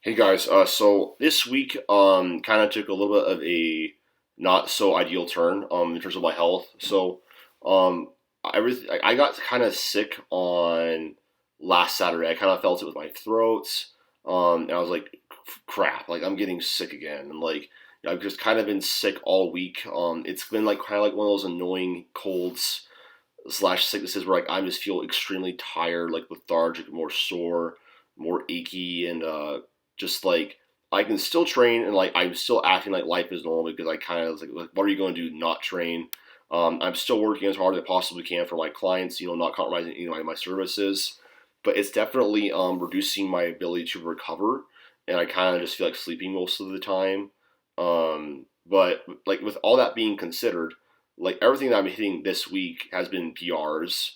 Hey guys, so this week kind of took a little bit of a not so ideal turn in terms of my health. So um I got kind of sick on last Saturday. I kind of felt it with my throat, and I was like, crap, like I'm getting sick again, and I've just kind of been sick all week. It's been like kind of like one of those annoying colds slash sicknesses where like I just feel extremely tired, like lethargic, more sore, more achy, and just like I can still train and like I'm still acting like life is normal because I kind of like what are you going to do? Not train? I'm still working as hard as I possibly can for my clients, not compromising my services, but it's definitely reducing my ability to recover, and I kind of just feel like sleeping most of the time. But like with all that being considered, like everything that I'm hitting this week has been PRs,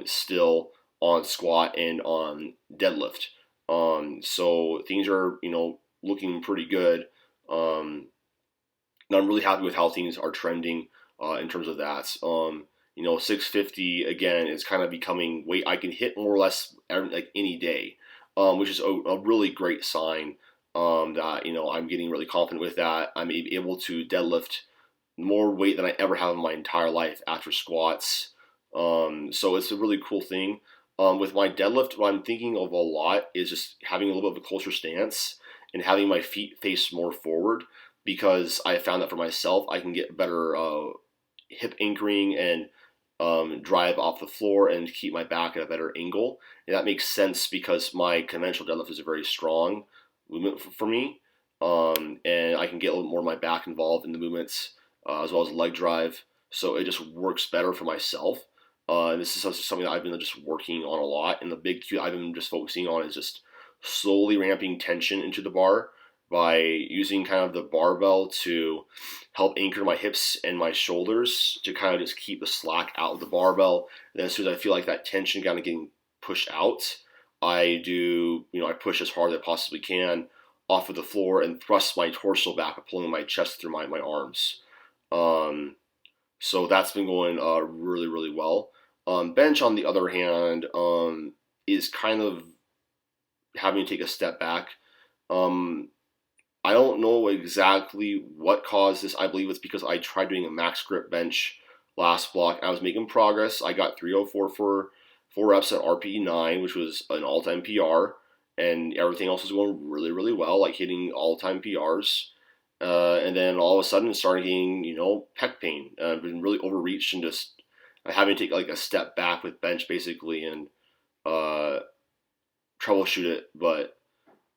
still on squat and on deadlift. So things are, looking pretty good. Um, and I'm really happy with how things are trending in terms of that. 650 again is kind of becoming weight I can hit more or less like any day, which is a really great sign that I'm getting really confident with that. I'm able to deadlift more weight than I ever have in my entire life after squats. So it's a really cool thing. With my deadlift, what I'm thinking of a lot is just having a little bit of a closer stance and having my feet face more forward because I found that for myself, I can get better hip anchoring and drive off the floor and keep my back at a better angle. And that makes sense because my conventional deadlift is a very strong movement for me. And I can get a little more of my back involved in the movements as well as leg drive. So it just works better for myself. And this is something that I've been just working on a lot. And the big cue I've been just focusing on is just slowly ramping tension into the bar by using kind of the barbell to help anchor my hips and my shoulders to kind of just keep the slack out of the barbell. And then as soon as I feel like that tension kind of getting pushed out, I push as hard as I possibly can off of the floor and thrust my torso back, pulling my chest through my arms. Um, so that's been going really, really well. Bench, on the other hand, is kind of having to take a step back. Um, I don't know exactly what caused this. I believe it's because I tried doing a max grip bench last block. I was making progress. I got 304 for 4 reps at RPE 9, which was an all time PR, and everything else was going really, really well, like hitting all time PRs. And then all of a sudden, it started getting, pec pain. I've been really overreached and just having to take like a step back with bench basically and uh, troubleshoot it. But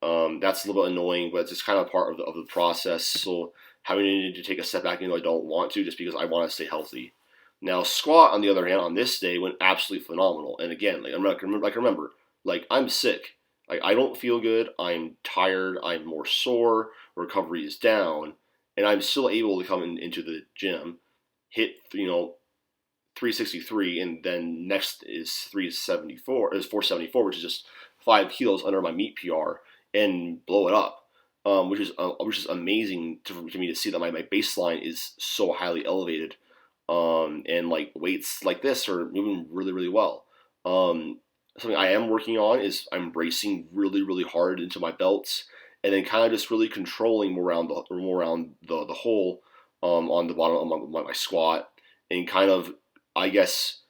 that's a little bit annoying, but it's just kind of part of the process. So having to take a step back, I don't want to, just because I want to stay healthy. Now squat, on the other hand, on this day went absolutely phenomenal. And again, remember, like I'm sick, like I don't feel good. I'm tired. I'm more sore. Recovery is down, and I'm still able to come into the gym, hit 363, and then next is 374 is 474, which is just 5 kilos under my meet PR, and blow it up, which is amazing to me to see that my baseline is so highly elevated, and like weights like this are moving really, really well. Um, Something I am working on is I'm bracing really, really hard into my belts, and then kind of just really controlling more around the hole on the bottom of my squat, and kind of, I guess,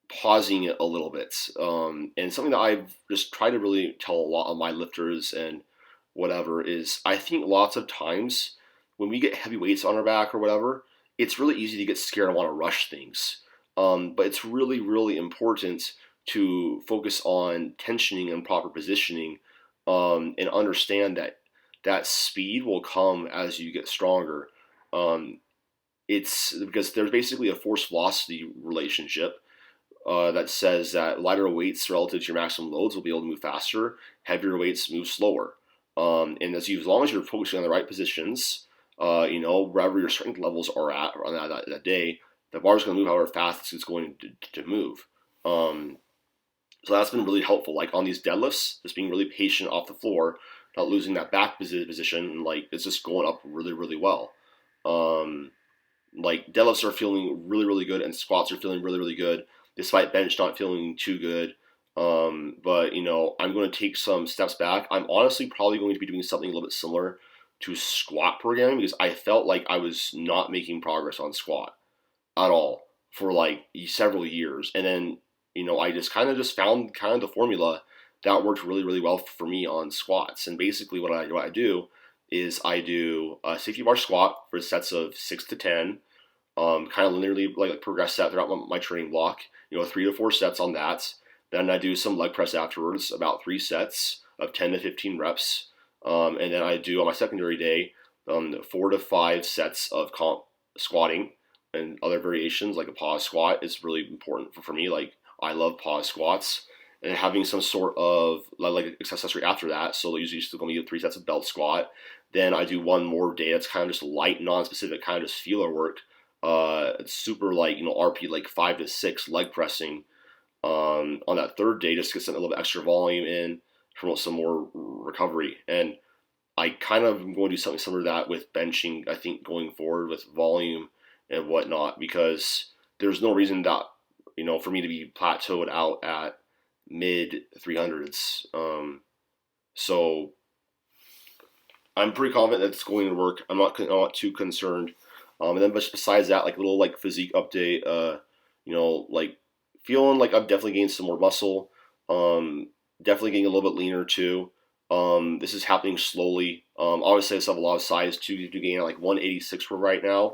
pausing it a little bit. And something that I've just tried to really tell a lot of my lifters and whatever is I think lots of times when we get heavy weights on our back or whatever, it's really easy to get scared and want to rush things. But it's really, really important to focus on tensioning and proper positioning, and understand that that speed will come as you get stronger. Um, it's because there's basically a force velocity relationship that says that lighter weights relative to your maximum loads will be able to move faster, heavier weights move slower. And as long as you're focusing on the right positions, wherever your strength levels are at on that day, the bar is going to move however fast it's going to move. Um, so that's been really helpful. Like on these deadlifts, just being really patient off the floor, not losing that back position, and like it's just going up really, really well. Um, like deadlifts are feeling really, really good, and squats are feeling really, really good, despite bench not feeling too good. But I'm going to take some steps back. I'm honestly probably going to be doing something a little bit similar to squat programming because I felt like I was not making progress on squat at all for like several years, and then I just kind of just found kind of the formula that worked really really well for me on squats. And basically, what I do is I do a safety bar squat for sets of 6 to 10, kind of linearly like progress that throughout my training block. 3 to 4 sets on that. Then I do some leg press afterwards, about 3 sets of 10 to 15 reps. And then I do on my secondary day 4 to 5 sets of comp squatting and other variations like a pause squat is really important for me. Like I love pause squats and having some sort of like accessory after that. So usually still going to do 3 sets of belt squat. Then I do one more day that's kind of just light, non-specific, kind of just feeler work. It's super light, RP like 5 to 6 leg pressing on that third day just to get a little bit extra volume in, promote some more recovery. And I kind of am going to do something similar to that with benching, I think, going forward with volume and whatnot, because there's no reason that, for me to be plateaued out at mid 300s. So I'm pretty confident that it's going to work. I'm not too concerned. And then besides that, like little like physique update, like feeling like I've definitely gained some more muscle. Definitely getting a little bit leaner too. This is happening slowly. Obviously, I still have a lot of size to gain at like 186 for right now.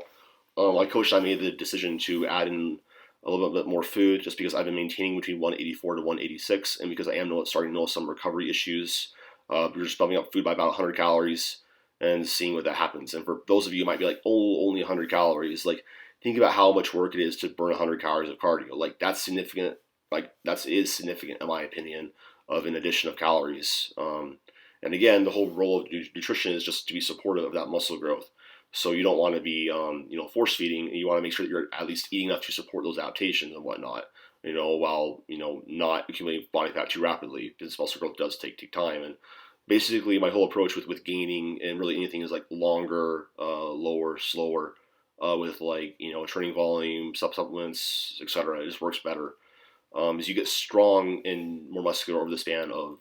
My coach and I made the decision to add in a little bit more food just because I've been maintaining between 184 to 186, and because I am starting to notice some recovery issues. We're just bumping up food by about 100 calories and seeing what that happens. And for those of you who might be like, oh, only 100 calories, like think about how much work it is to burn 100 calories of cardio. Like that's significant. Like that is significant in my opinion of an addition of calories. And again, the whole role of nutrition is just to be supportive of that muscle growth. So you don't want to be, force feeding. You want to make sure that you're at least eating enough to support those adaptations and whatnot. While not accumulating body fat too rapidly, because muscle growth does take time. And basically, my whole approach with gaining and really anything is like longer, lower, slower, with like training volume, supplements, etc. It just works better as you get strong and more muscular over the span of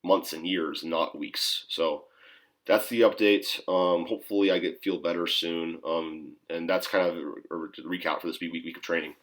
months and years, not weeks. So that's the update. Hopefully, I feel better soon. And that's kind of a recap for this week of training.